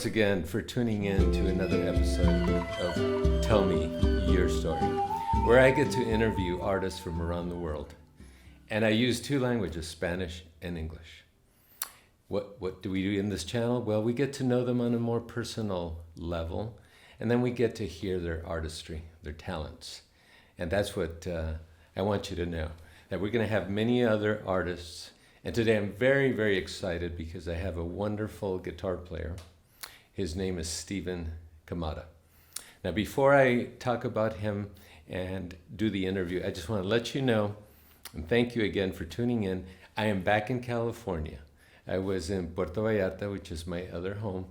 again for tuning in to another episode of Tell Me Your Story, where I get to interview artists from around the world. And I use two languages, Spanish and English. What do we do in this channel? Well, we get to know them on a more personal level, and then we get to hear their artistry, their talents. And that's what I want you to know, that we're going to have many other artists. And today I'm very, very excited because I have a wonderful guitar player. His name is Stephen Kamada. Now, before I talk about him and do the interview, I just want to let you know, and thank you again for tuning in, I am back in California. I was in Puerto Vallarta, which is my other home,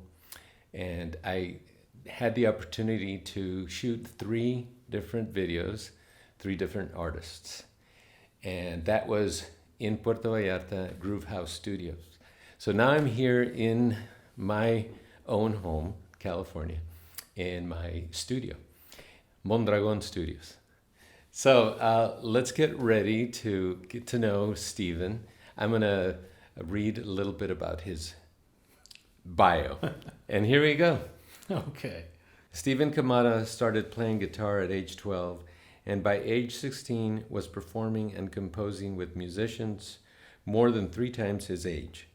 and I had the opportunity to shoot 3 different videos, 3 different artists. And that was in Puerto Vallarta, Groove House Studios. So now I'm here in my own home, California, in my studio, Mondragon Studios. So let's get ready to get to know Stephen. I'm gonna read a little bit about his bio. And here we go. Okay. Stephen Kamada started playing guitar at age 12, and by age 16 was performing and composing with musicians more than 3 times his age.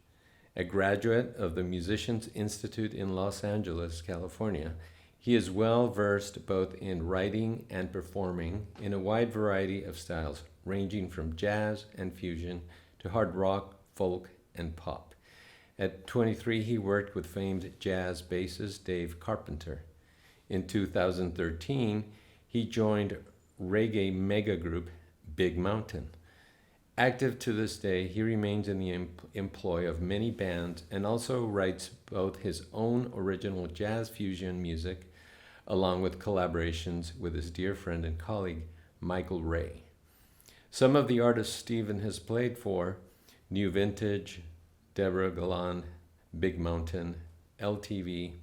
A graduate of the Musicians Institute in Los Angeles, California, he is well versed both in writing and performing in a wide variety of styles, ranging from jazz and fusion to hard rock, folk, and pop. At 23, he worked with famed jazz bassist Dave Carpenter. In 2013, he joined reggae mega group Big Mountain. Active to this day, he remains in the employ of many bands and also writes both his own original jazz fusion music along with collaborations with his dear friend and colleague Michael Ray. Some of the artists Stephen has played for: New Vintage, Deborah Galan, Big Mountain, LTV,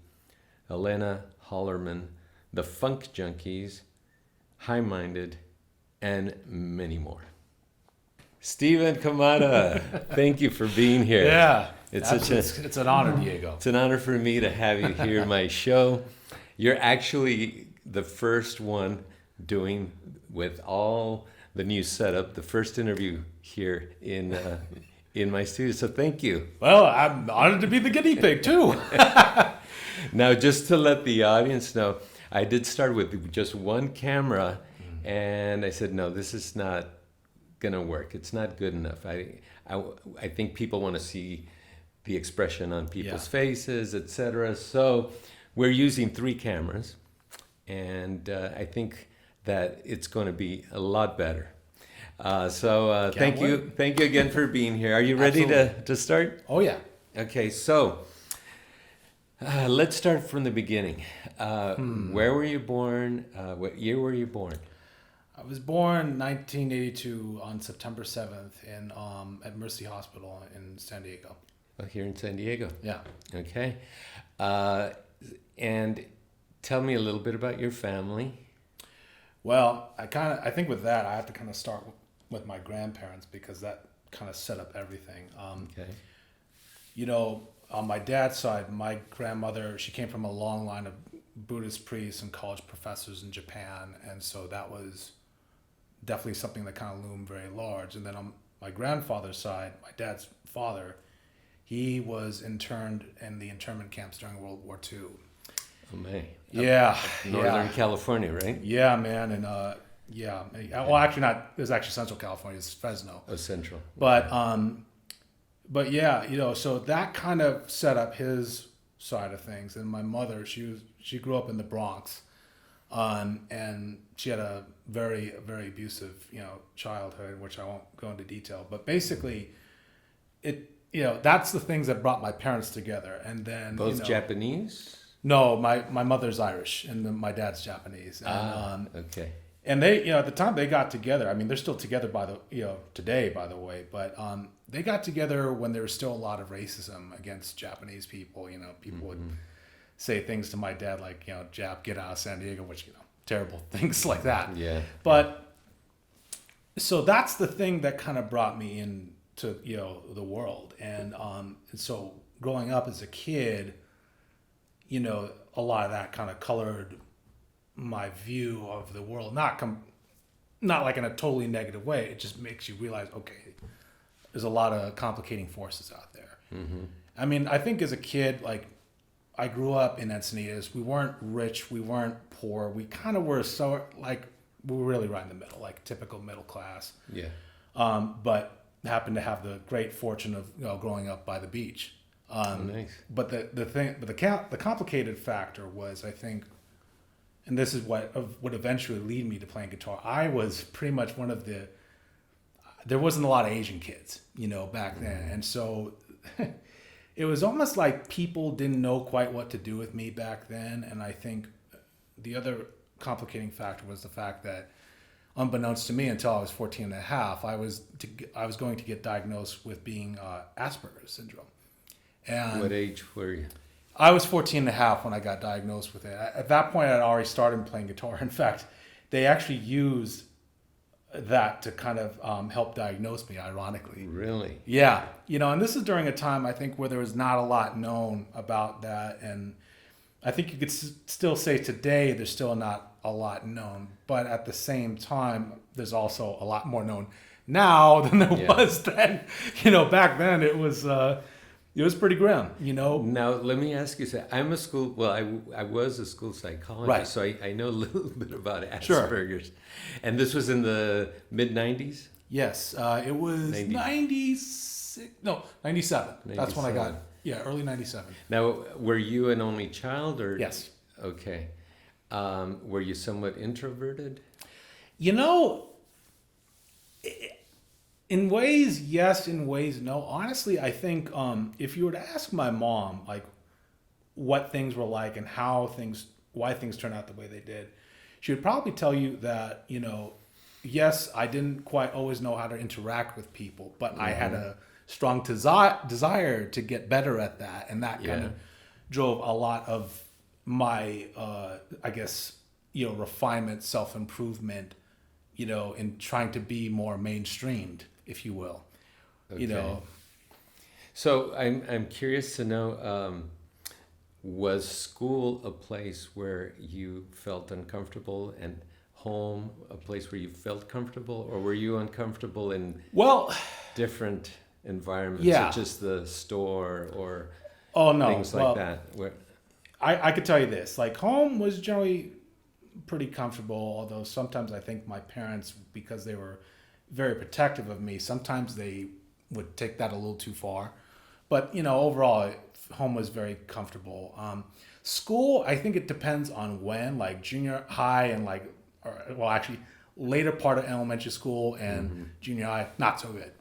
Elena Hollerman, The Funk Junkies, High Minded, and many more. Stephen Kamada, thank you for being here. Yeah, it's an honor, Diego. It's an honor for me to have you here in my show. You're actually the first one doing, with all the new setup, the first interview here in my studio. So thank you. Well, I'm honored to be the guinea pig too. Now, just to let the audience know, I did start with just one camera, and I said, no, this is not gonna work. It's not good enough. I think people want to see the expression on people's faces, etc. So we're using 3 cameras, and I think that it's going to be a lot better. Thank you again for being here. Are you ready to start? Oh yeah. Okay, so let's start from the beginning. Where were you born? What year were you born? I was born 1982 on September 7th at Mercy Hospital in San Diego. Oh, here in San Diego. Yeah. Okay. And tell me a little bit about your family. Well, I think with that I have to kind of start with my grandparents because that kind of set up everything. Okay. You know, on my dad's side, my grandmother, she came from a long line of Buddhist priests and college professors in Japan, and so that was definitely something that kind of loomed very large. And then on my grandfather's side, my dad's father, he was interned in the internment camps during World War II. Oh, man. Yeah. Northern California, right? Yeah, man. And well, actually not, it was actually Central California, it's Fresno. Oh, Central. But yeah, you know, so that kind of set up his side of things. And my mother, she grew up in the Bronx, and she had a very, very abusive, you know, childhood, which I won't go into detail. But basically, that's the things that brought my parents together. And then both Japanese? No, my mother's Irish and my dad's Japanese. And, okay. And they, you know, at the time they got together. I mean, they're still together today, by the way. But they got together when there was still a lot of racism against Japanese people. You know, people would say things to my dad like, you know, Jap, get out of San Diego, which, you know, terrible things like that. Yeah. But so that's the thing that kind of brought me into, you know, the world. And so growing up as a kid, a lot of that kind of colored my view of the world. Not like in a totally negative way. It just makes you realize, okay, there's a lot of complicating forces out there. Mm-hmm. I mean, I think as a kid, like, I grew up in Encinitas. We weren't rich. We weren't poor. We kind of were we were really right in the middle, like typical middle class. Yeah. But happened to have the great fortune of growing up by the beach. Nice. But the complicated factor was, I think, and this is what would eventually lead me to playing guitar. I was pretty much there wasn't a lot of Asian kids, back then. And so it was almost like people didn't know quite what to do with me back then. And I think the other complicating factor was the fact that, unbeknownst to me until I was 14 and a half, I was going to get diagnosed with being Asperger's syndrome. And What age were you? I was 14 and a half when I got diagnosed with it. At that point, I'd already started playing guitar. In fact, they actually used that to kind of help diagnose me, ironically. Really? Yeah. And this is during a time, I think, where there was not a lot known about that. And I think you could still say today there's still not a lot known. But at the same time, there's also a lot more known now than there was then. Back then it was pretty grim, Now, let me ask you something. I was a school psychologist, Right. so I know a little bit about Sure. Asperger's. And this was in the mid-90s? Yes, it was 97. That's when I got, 97. early 97. Now, were you an only child? Or Yes. Okay. Were you somewhat introverted? In ways, yes. In ways, no. Honestly, I think if you were to ask my mom, like, what things were like and why things turned out the way they did, she would probably tell you that, yes, I didn't quite always know how to interact with people, but I had a strong desire to get better at that. And that kind of drove a lot of my, refinement, self-improvement, in trying to be more mainstreamed, if you will. Okay. So I'm curious to know, was school a place where you felt uncomfortable, and home a place where you felt comfortable, or were you uncomfortable in different environments, such as the store or things like that? I could tell you this, like, home was generally pretty comfortable, although sometimes I think my parents, because they were very protective of me, sometimes they would take that a little too far. But, overall, home was very comfortable. School, I think it depends on when, like junior high and later part of elementary school and junior high, not so good.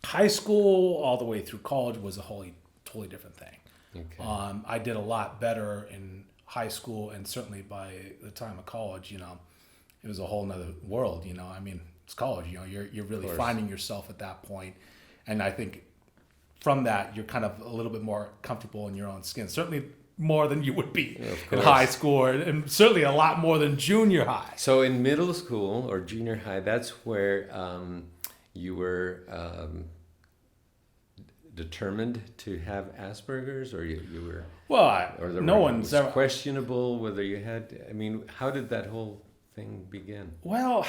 High school all the way through college was a totally different thing. Okay. I did a lot better in high school, and certainly by the time of college, it was a whole nother world. I mean, it's college. You're really finding yourself at that point, and I think from that you're kind of a little bit more comfortable in your own skin. Certainly more than you would be in high school, and certainly a lot more than junior high. So in middle school or junior high, that's where you were determined to have Asperger's, or you were? Well, no one's ever questionable whether you had. I mean, how did that whole thing begin? Well,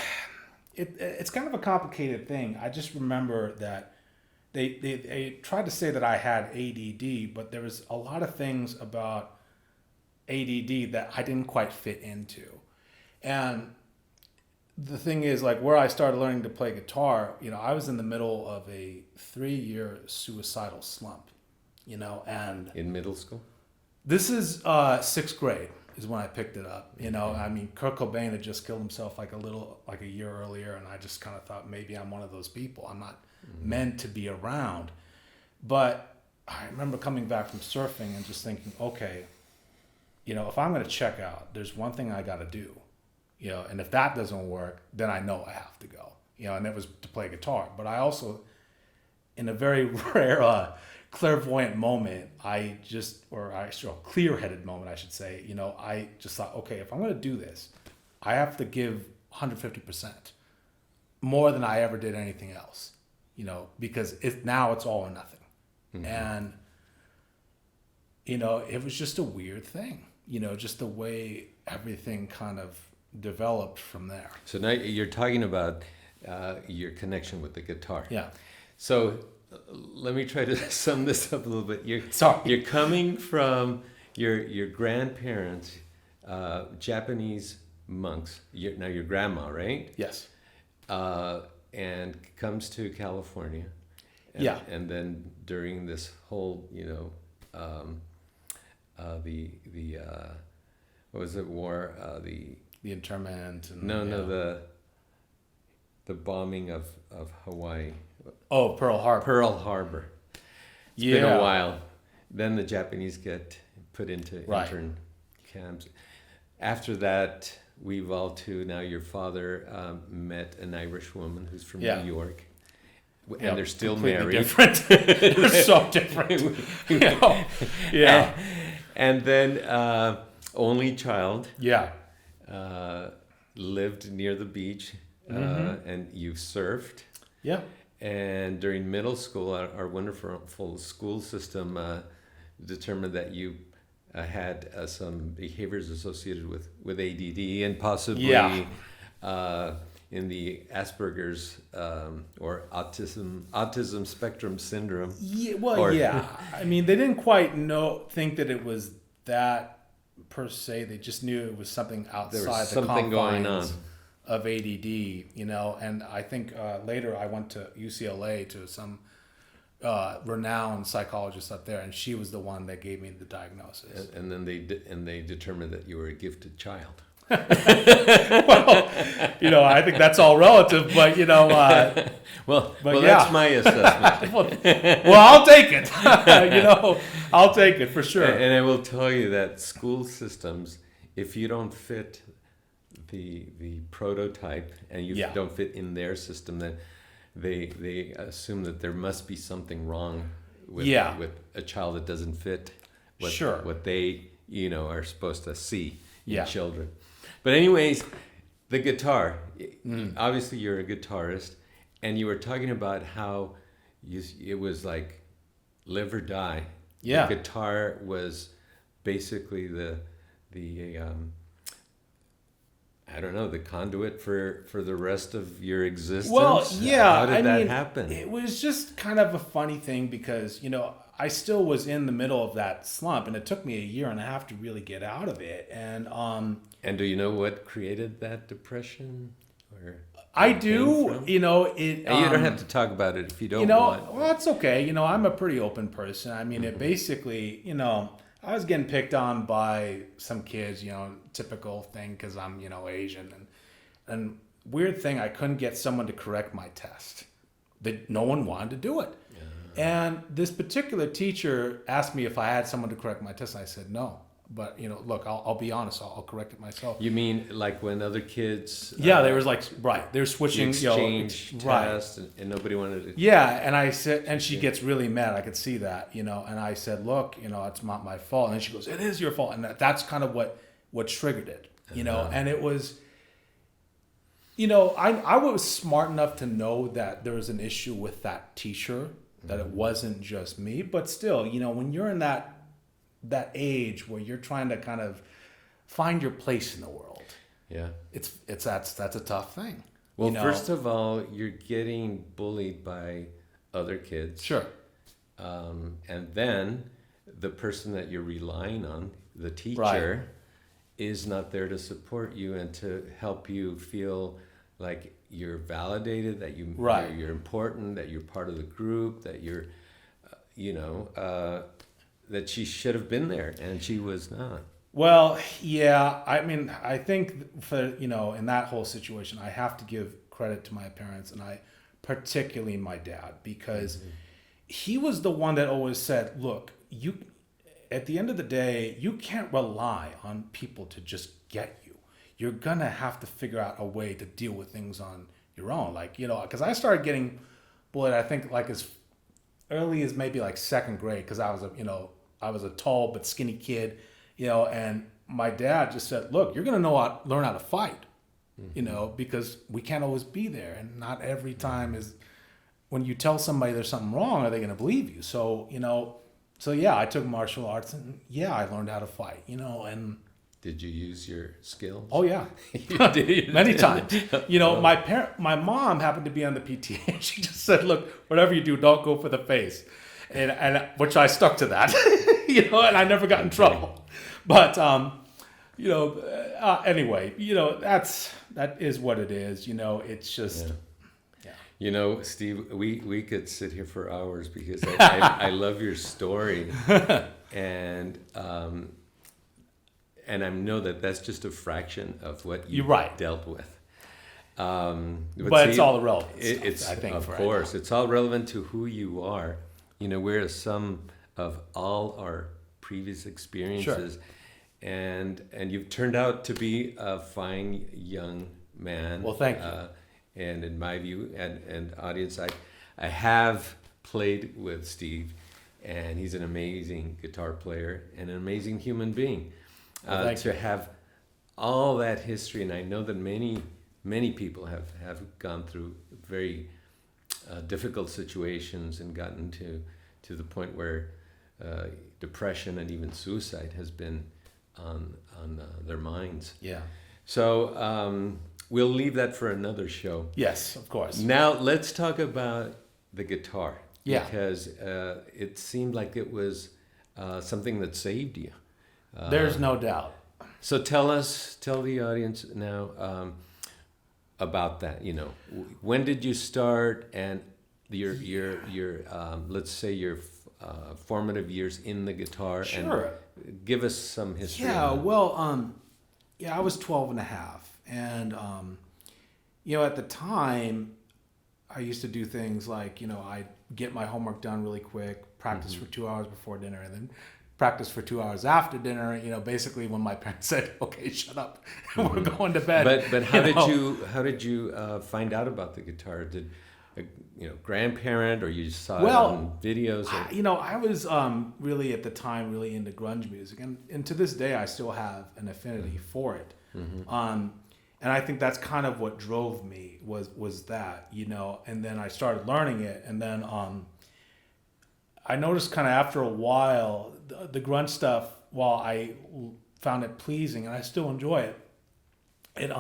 it's kind of a complicated thing. I just remember that they tried to say that I had ADD, but there was a lot of things about ADD that I didn't quite fit into. And the thing is, like, where I started learning to play guitar, I was in the middle of a 3-year suicidal slump, and In middle school? this is 6th grade is when I picked it up. I mean, Kurt Cobain had just killed himself like a year earlier, and I just kind of thought maybe I'm one of those people. I'm not meant to be around. But I remember coming back from surfing and just thinking, okay, if I'm going to check out, there's one thing I got to do, and if that doesn't work, then I know I have to go, and it was to play guitar. But I also, in a very rare clairvoyant moment, clear-headed moment, I should say, I just thought, okay, if I'm going to do this, I have to give 150%, more than I ever did anything else, because now it's all or nothing. And it was just a weird thing, just the way everything kind of developed from there. So now you're talking about your connection with the guitar. Yeah. So let me try to sum this up a little bit. Sorry. You're coming from your grandparents, Japanese monks. Now your grandma, right? Yes. And comes to California. And, Yeah. And then during this whole, the what was it, war? The internment. And, The bombing of Hawaii. Oh, Pearl Harbor. Pearl Harbor. It's been a while. Then the Japanese get put into intern camps. After that, we evolved to now your father met an Irish woman who's from New York. And they're still married. Different. They're so different. Yeah. And then only child. Yeah. Lived near the beach. And you surfed. Yeah. And during middle school, our wonderful school system determined that you had some behaviors associated with ADD and possibly in the Asperger's or autism spectrum syndrome. Yeah, well, I mean, they didn't quite think that it was that per se. They just knew it was something outside There was the something going on of ADD, And I think later I went to UCLA to some renowned psychologist up there, and she was the one that gave me the diagnosis. And then they determined that you were a gifted child. Well, I think that's all relative, but well, that's my assessment. well, I'll take it. I'll take it for sure. And I will tell you that school systems, if you don't fit the prototype and you don't fit in their system, then they assume that there must be something wrong with a child that doesn't fit what they are supposed to see in children. But anyways, the guitar. Obviously, you're a guitarist, and you were talking about how it was like live or die. Yeah. The guitar was basically the I don't know, the conduit for the rest of your existence. Well, yeah. How did that happen? It was just kind of a funny thing because, I still was in the middle of that slump, and it took me a year and a half to really get out of it. And do you know what created that depression? Or I do. You don't have to talk about it if you don't want. Well, it's okay. I'm a pretty open person. I mean, it basically, I was getting picked on by some kids, typical thing because I'm, Asian. And weird thing, I couldn't get someone to correct my test. No one wanted to do it. And this particular teacher asked me if I had someone to correct my test. And I said no. But, look, I'll be honest. I'll correct it myself. You mean like when other kids... Yeah, they was like, right. They're switching... exchange tests and nobody wanted to... Yeah, and I said... And she gets really mad. I could see that, And I said, look, it's not my fault. And then she goes, it is your fault. And that's kind of what triggered it, And it was... I was smart enough to know that there was an issue with that teacher, that it wasn't just me. But still, when you're in that age where you're trying to kind of find your place in the world. Yeah. That's a tough thing. Well, first of all, you're getting bullied by other kids. Sure. And then the person that you're relying on, the teacher, is not there to support you and to help you feel like you're validated, that you're important, that you're part of the group, that you're, that she should have been there and she was not. Well, yeah. I mean, I think for, in that whole situation, I have to give credit to my parents, and particularly my dad, because he was the one that always said, look, at the end of the day, you can't rely on people to just get you. You're going to have to figure out a way to deal with things on your own. Like, because I started getting bullied, I think, like as early as maybe like second grade, because I was a tall but skinny kid, and my dad just said, look, you're going to learn how to fight, because we can't always be there. And not every time is when you tell somebody there's something wrong, are they going to believe you? So, so yeah, I took martial arts, and yeah, I learned how to fight, and Did you use your skills? oh yeah, You did. many times. My mom happened to be on the PTA. She just said, "Look, whatever you do, don't go for the face," and which I stuck to that, and I never got in trouble. But anyway, that is what it is. It's just. Yeah. Steve, we could sit here for hours because I love your story, and I know that that's just a fraction of what you You're right. dealt with. But it's all relevant. It's I think, of for course, it's all relevant to who you are. We're a sum of all our previous experiences, and you've turned out to be a fine young man. Well, thank you. And in my view and audience, I have played with Steve, and he's an amazing guitar player and an amazing human being. Well, to have all that history, and I know that many people have gone through very difficult situations and gotten to the point where depression and even suicide has been on their minds. Yeah. So we'll leave that for another show. Yes, of course. Now let's talk about the guitar. Yeah. Because it seemed like it was something that saved you. There's no doubt. So tell the audience now about that. When did you start, and your let's say your formative years in the guitar? Sure. And give us some history. Yeah. Well, I was 12 and a half, and at the time, I used to do things like I'd get my homework done really quick, practice for 2 hours before dinner, and then practice for 2 hours after dinner. Basically when my parents said, "Okay, shut up, we're going to bed." But how did you find out about the guitar? Did grandparent, or you just saw it on videos? I was really at the time really into grunge music, and to this day I still have an affinity for it. And I think that's kind of what drove me was that, and then I started learning it, and then I noticed kind of after a while the grunge stuff, while I found it pleasing and I still enjoy it, it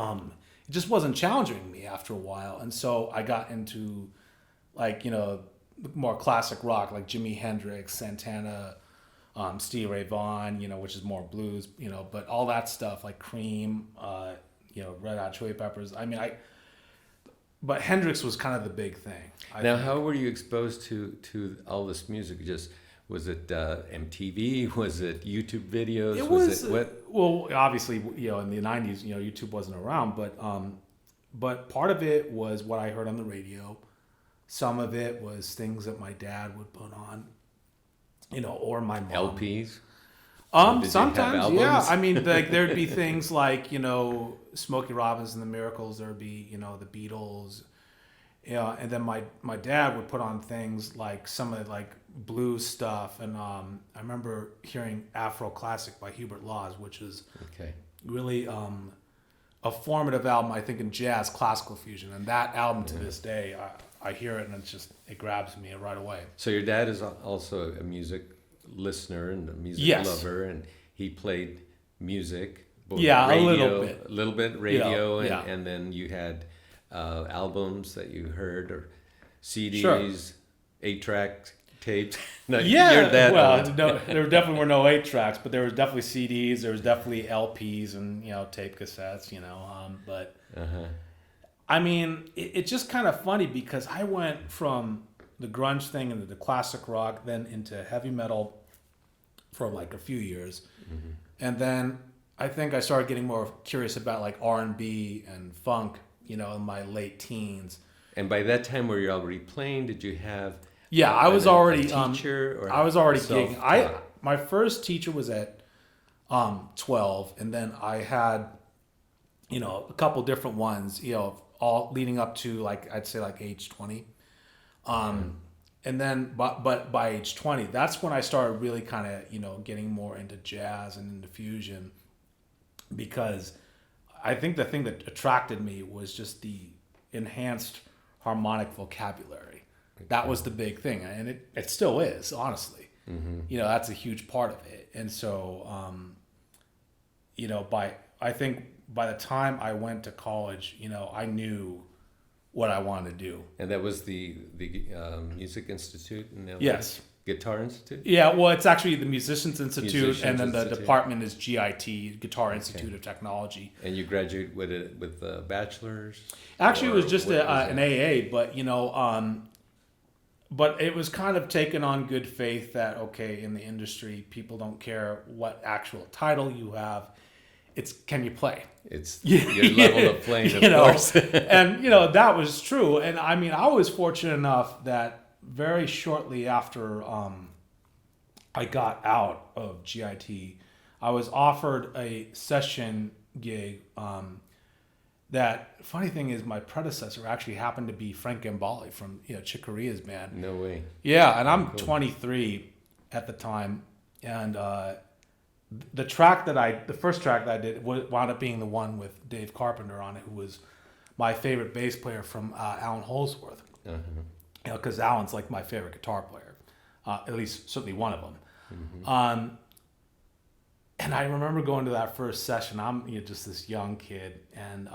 just wasn't challenging me after a while. And so I got into more classic rock, like Jimi Hendrix, Santana, Stevie Ray Vaughan, which is more blues, but all that stuff like Cream, Red Hot Chili Peppers. But Hendrix was kind of the big thing. Now, how were you exposed to all this music? Was it MTV? Was it YouTube videos? It was what? Well, obviously, in the 90s, YouTube wasn't around, but part of it was what I heard on the radio. Some of it was things that my dad would put on, or my mom. LPs? Sometimes, yeah. There'd be things like, Smokey Robinson, the Miracles. There'd be, the Beatles. And then my dad would put on things like some of blues stuff. And I remember hearing Afro Classic by Hubert Laws, which is really a formative album, I think, in jazz classical fusion. And that album to this day, I hear it and it grabs me right away. So your dad is also a music listener and a music lover, and he played music. Radio, a little bit radio, and then you had albums that you heard, or CDs, 8-track tapes. No, there definitely were no 8-tracks, but there was definitely CDs, there was definitely LPs, and tape cassettes. But it's just kind of funny because I went from the grunge thing into the classic rock, then into heavy metal for a few years, and then I think I started getting more curious about R&B and funk, in my late teens. And by that time, were you already playing? Did you have? Yeah, I was already a teacher. Or I was already gigging. My first teacher was at 12, and then I had a couple different ones, all leading up to I'd say age 20. And then, but by age 20, that's when I started really kind of, getting more into jazz and into fusion, because I think the thing that attracted me was just the enhanced harmonic vocabulary. That was the big thing, and it still is, honestly. You know, that's a huge part of it. And so, you know, I think by the time I went to college, you know, I knew what I wanted to do. And that was the Music Institute in LA? Yes. Guitar Institute? Yeah, well, it's actually the Musicians Institute, Musicians and then the Institute. department is GIT, Guitar Institute of Technology. And you graduate with a bachelor's? Actually, it was just what was an it? AA, but you know, but it was kind of taken on good faith that okay, in the industry, people don't care what actual title you have. It's can you play? It's your level of playing, of You know, course. and you know that was true. And I mean, I was fortunate enough that very shortly after I got out of GIT, I was offered a session gig. That funny thing is, my predecessor actually happened to be Frank Gambale from Chick Corea's band. No way. Yeah, and I'm 23 at the time, and the first track that I did wound up being the one with Dave Carpenter on it, who was my favorite bass player from Alan Holsworth. Uh-huh. You know, because Alan's like my favorite guitar player, at least certainly one of them. And I remember going to that first session. I'm just this young kid, and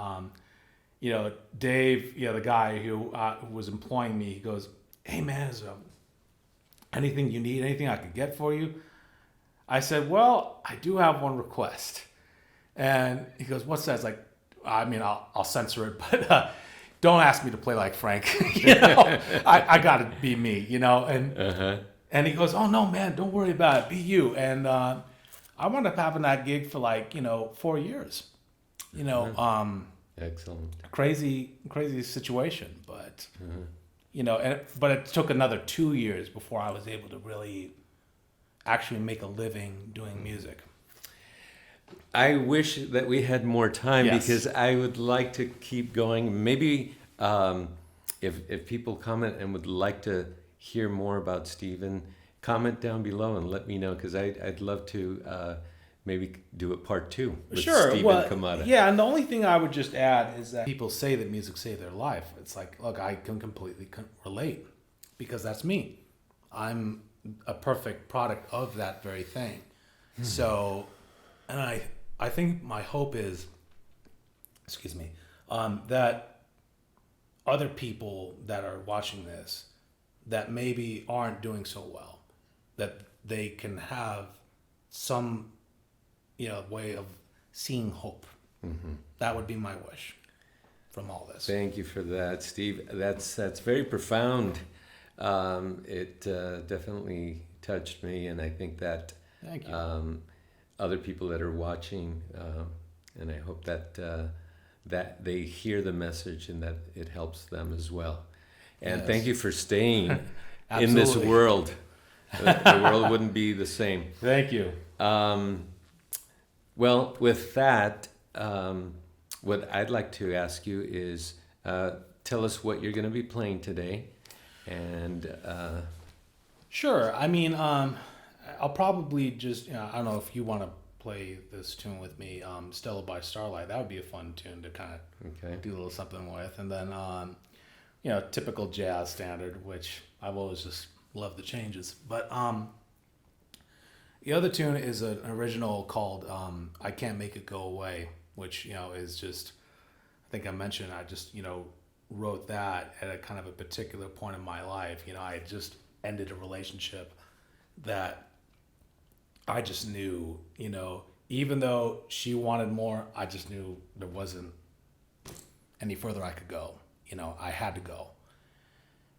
Dave, the guy who was employing me, he goes, "Hey man, is anything you need? Anything I could get for you?" I said, "Well, I do have one request." And he goes, "What's that?" I was like, "I mean, I'll censor it, but don't ask me to play like Frank. I got to be me, And he goes, "Oh no, man, don't worry about it. Be you." And I wound up having that gig for 4 years. Excellent. Crazy situation, but but it took another 2 years before I was able to really actually make a living doing music. I wish that we had more time Yes. because I would like to keep going. Maybe if people comment and would like to hear more about Stephen, comment down below and let me know, because I'd love to maybe do a part 2 with Stephen Kamada. Yeah, and the only thing I would just add is that people say that music saved their life. It's like, look, I can completely relate because that's me. I'm a perfect product of that very thing. So, and I think my hope is, that other people that are watching this that maybe aren't doing so well, that they can have some, way of seeing hope. That would be my wish from all this. Thank you for that, Steve. That's very profound. It definitely touched me, and I think that Thank you. other people that are watching, and I hope that that they hear the message and that it helps them as well. And Yes. thank you for staying in this Absolutely. world. The world wouldn't be the same. Thank you. Well, with that, what I'd like to ask you is tell us what you're going to be playing today. And Sure. I mean, I'll probably just, I don't know if you want to play this tune with me, Stella by Starlight. That would be a fun tune to kind of okay. do a little something with. And then, typical jazz standard, which I've always just loved the changes. But the other tune is an original called I Can't Make It Go Away, which, is just, I think I mentioned, I just, wrote that at a kind of a particular point in my life. I had just ended a relationship that I just knew, even though she wanted more, I just knew there wasn't any further I could go. I had to go.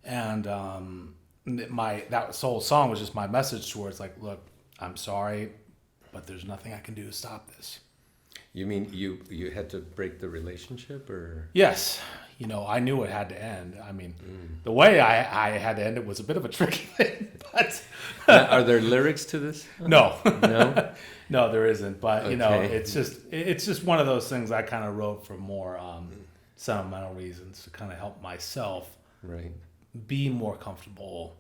And that whole song was just my message towards like, look, I'm sorry, but there's nothing I can do to stop this. You mean you had to break the relationship, or? Yes. I knew it had to end. I mean, the way I had to end it was a bit of a tricky thing, but Now, are there lyrics to this? no, No? no, there isn't. But Okay. it's just one of those things I kind of wrote for more sentimental reasons to kind of help myself Right. be more comfortable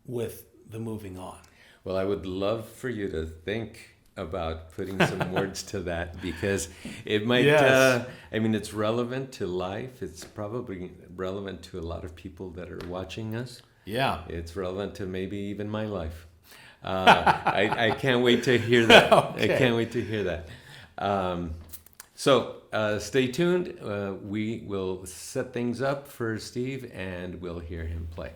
with the moving on. Well, I would love for you to think about putting some words to that, because it might, Yes. it's relevant to life. It's probably relevant to a lot of people that are watching us. Yeah. It's relevant to maybe even my life. I can't wait to hear that. Okay. I can't wait to hear that. So stay tuned. We will set things up for Steve, and we'll hear him play.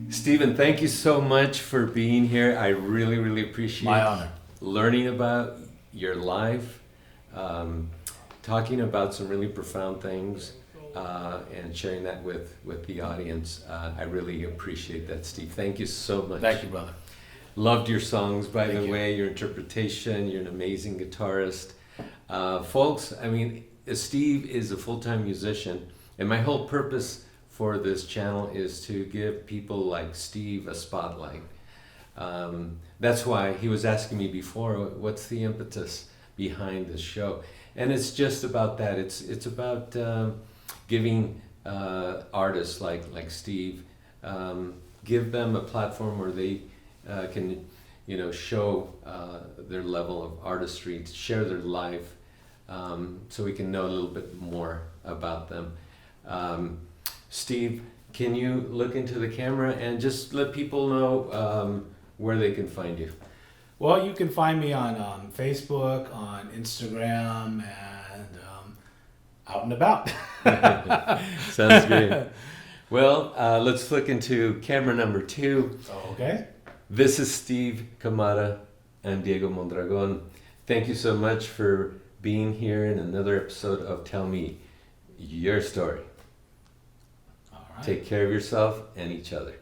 Stephen, thank you so much for being here. I really, really appreciate My honor. Learning about your life, talking about some really profound things, and sharing that with the audience. I really appreciate that, Steve. Thank you so much. Thank you, brother. Loved your songs, by Thank the you. way, your interpretation. You're an amazing guitarist. Folks, I mean, Steve is a full-time musician, and my whole purpose for this channel is to give people like Steve a spotlight. That's why he was asking me before, what's the impetus behind this show? And it's just about that. It's about giving artists like Steve, give them a platform where they can, show their level of artistry, share their life, so we can know a little bit more about them. Steve, can you look into the camera and just let people know where they can find you? Well, you can find me on Facebook, on Instagram, and out and about. Sounds great. Well, let's look into camera number 2. Okay. This is Steve Kamada. I'm Diego Mondragon. Thank you so much for being here in another episode of Tell Me Your Story. All right. Take care of yourself and each other.